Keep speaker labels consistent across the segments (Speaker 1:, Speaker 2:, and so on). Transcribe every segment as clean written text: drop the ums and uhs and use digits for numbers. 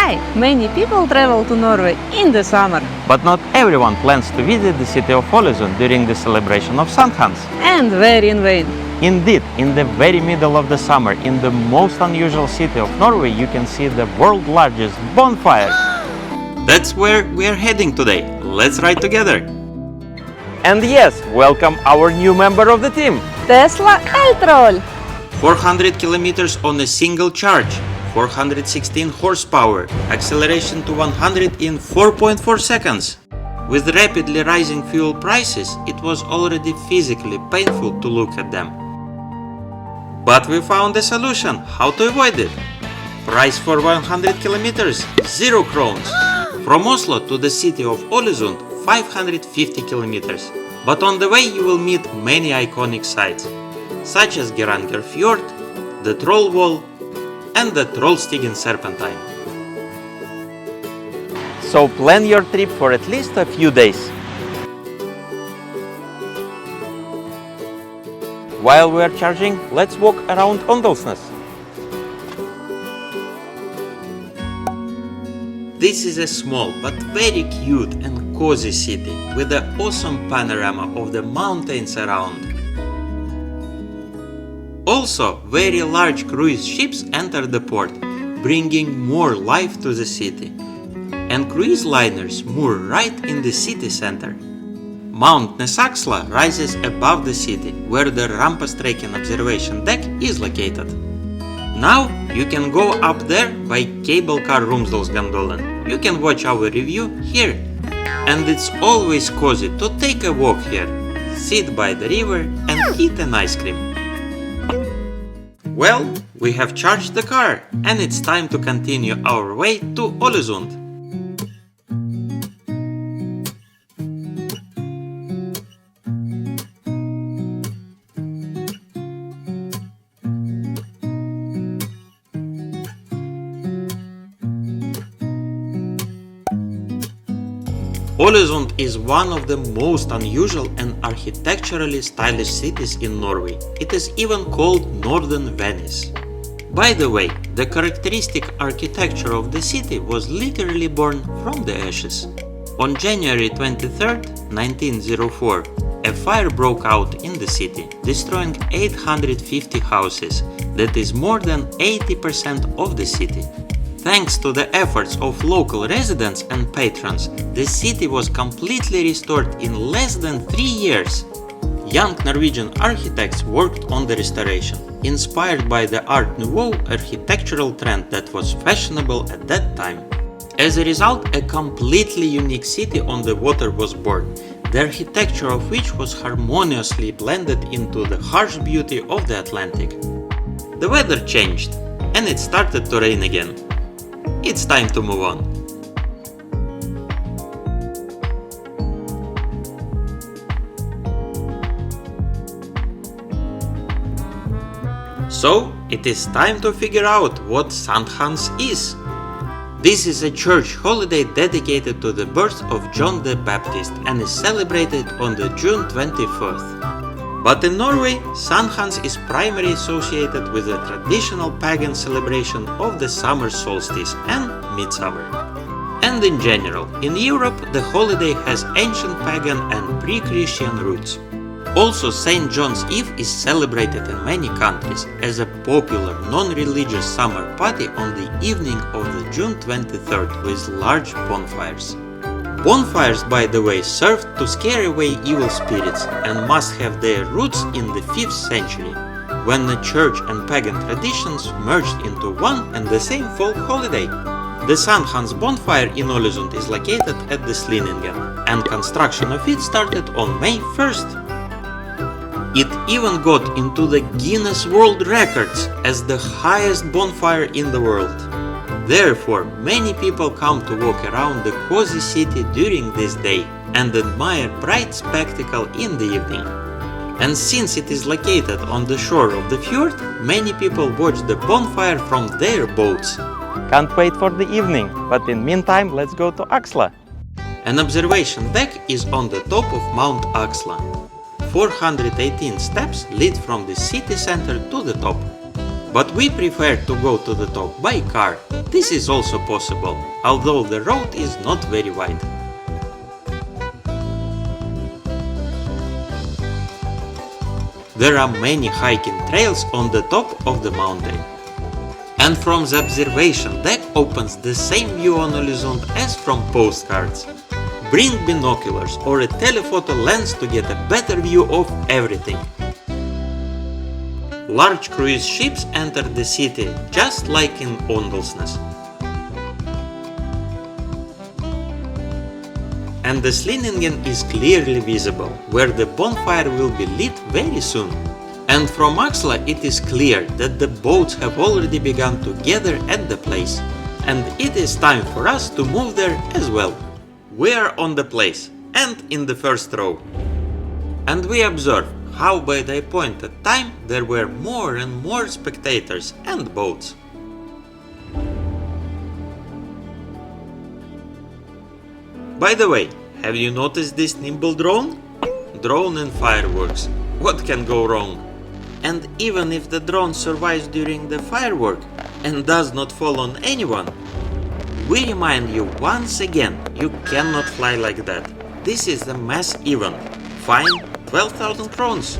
Speaker 1: Hi! Many people travel to Norway in the summer.
Speaker 2: But not everyone plans to visit the city of Ålesund during the celebration of Sankthans.
Speaker 1: And very in vain.
Speaker 2: Indeed, in the very middle of the summer, in the most unusual city of Norway, you can see the world's largest bonfire. That's where we are heading today. Let's ride together. And yes, welcome our new member of the team.
Speaker 1: Tesla El Troll.
Speaker 2: 400 kilometers on a single charge, 416 horsepower, acceleration to 100 in 4.4 seconds. With rapidly rising fuel prices, it was already physically painful to look at them. But we found a solution how to avoid it. Price for 100 kilometers, 0 crowns. From Oslo to the city of Ålesund, 550 kilometers. But on the way you will meet many iconic sites, such as Geiranger Fjord, the Troll Wall, and the Trollstigen serpentine. So plan your trip for at least a few days. While we are charging, let's walk around Ålesund. This is a small but very cute and cozy city with an awesome panorama of the mountains around. Also, very large cruise ships enter the port, bringing more life to the city. And cruise liners moor right in the city center. Mount Aksla rises above the city, where the Rampastreiken observation deck is located. Now you can go up there by cable car Romsdalsgandolen. You can watch our review here. And it's always cozy to take a walk here, sit by the river and eat an ice cream. Well, we have charged the car and it's time to continue our way to Ålesund. Ålesund is one of the most unusual and architecturally stylish cities in Norway. It is even called Northern Venice. By the way, the characteristic architecture of the city was literally born from the ashes. On January 23, 1904, a fire broke out in the city, destroying 850 houses, that is more than 80% of the city. Thanks to the efforts of local residents and patrons, the city was completely restored in less than 3 years. Young Norwegian architects worked on the restoration, inspired by the Art Nouveau architectural trend that was fashionable at that time. As a result, a completely unique city on the water was born, the architecture of which was harmoniously blended into the harsh beauty of the Atlantic. The weather changed, and it started to rain again. It's time to move on. So, it is time to figure out what Sankthansbål is. This is a church holiday dedicated to the birth of John the Baptist and is celebrated on the June 24th. But in Norway, Sankthans is primarily associated with the traditional pagan celebration of the summer solstice and midsummer. And in general, in Europe, the holiday has ancient pagan and pre-Christian roots. Also, St. John's Eve is celebrated in many countries as a popular non-religious summer party on the evening of the June 23rd with large bonfires. Bonfires, by the way, served to scare away evil spirits and must have their roots in the 5th century, when the church and pagan traditions merged into one and the same folk holiday. The Sankthansbål bonfire in Ålesund is located at the Slinningen, and construction of it started on May 1st. It even got into the Guinness World Records as the highest bonfire in the world. Therefore, many people come to walk around the cozy city during this day and admire bright spectacle in the evening. And since it is located on the shore of the fjord, many people watch the bonfire from their boats. Can't wait for the evening, but in meantime, let's go to Aksla. An observation deck is on the top of Mount Aksla. 418 steps lead from the city center to the top. But we prefer to go to the top by car. This is also possible, although the road is not very wide. There are many hiking trails on the top of the mountain. And from the observation deck opens the same view on Ålesund as from postcards. Bring binoculars or a telephoto lens to get a better view of everything. Large cruise ships enter the city, just like in Ålesund. And the Slinningen is clearly visible, where the bonfire will be lit very soon. And from Aksla it is clear that the boats have already begun to gather at the place. And it is time for us to move there as well. We are on the place, and in the first row. And we observe how by the appointed time there were more and more spectators and boats. By the way, have you noticed this nimble drone? Drone and fireworks. What can go wrong? And even if the drone survives during the firework and does not fall on anyone, we remind you once again, you cannot fly like that. This is a mass event. Fine, 12,000 crowns.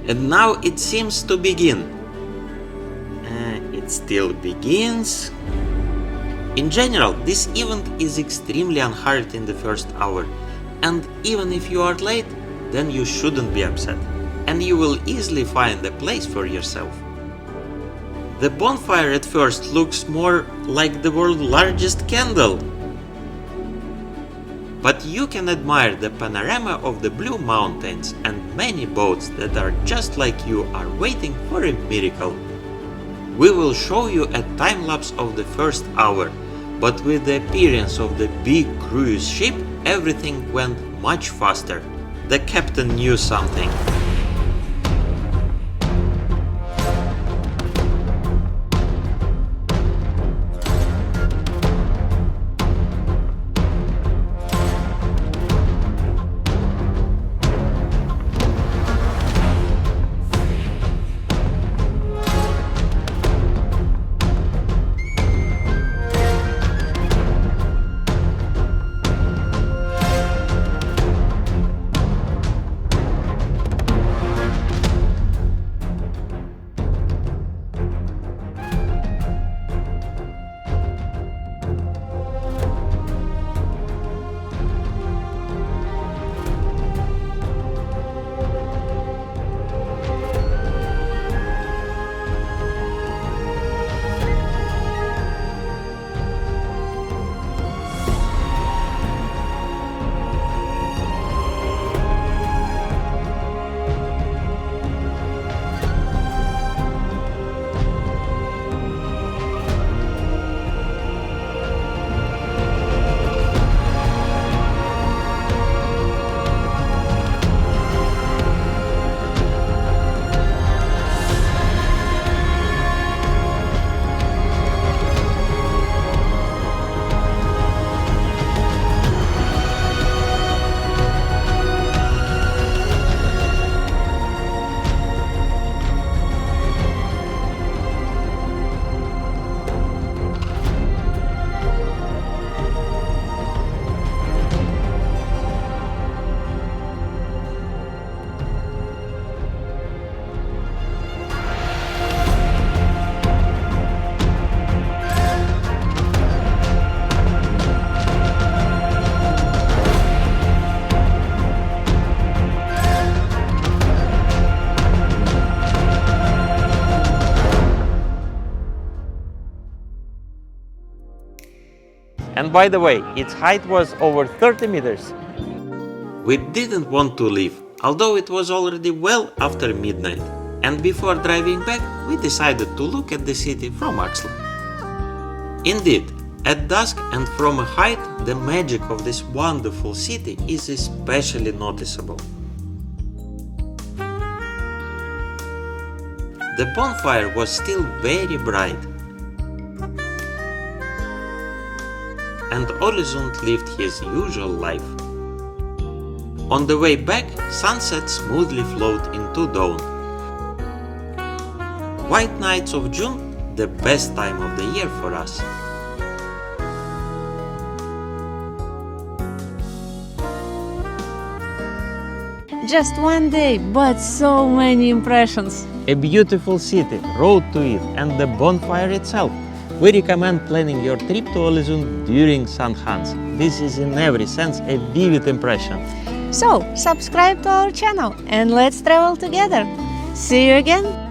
Speaker 2: And now it seems to begin. It still begins. In general, this event is extremely unhurried in the first hour. And even if you are late, then you shouldn't be upset. And you will easily find a place for yourself. The bonfire at first looks more like the world's largest candle. But you can admire the panorama of the blue mountains and many boats that are just like you are waiting for a miracle. We will show you a time-lapse of the first hour, but with the appearance of the big cruise ship, everything went much faster. The captain knew something. And by the way, its height was over 30 meters. We didn't want to leave, although it was already well after midnight. And before driving back, we decided to look at the city from Aksla. Indeed, at dusk and from a height, the magic of this wonderful city is especially noticeable. The bonfire was still very bright. And Ålesund lived his usual life. On the way back, sunset smoothly flowed into dawn. white nights of June, the best time of the year for us.
Speaker 1: Just one day, but so many impressions.
Speaker 2: A beautiful city, road to it, and the bonfire itself. We recommend planning your trip to Ålesund during Sankthans. This is in every sense a vivid impression.
Speaker 1: So, subscribe to our channel and let's travel together. See you again!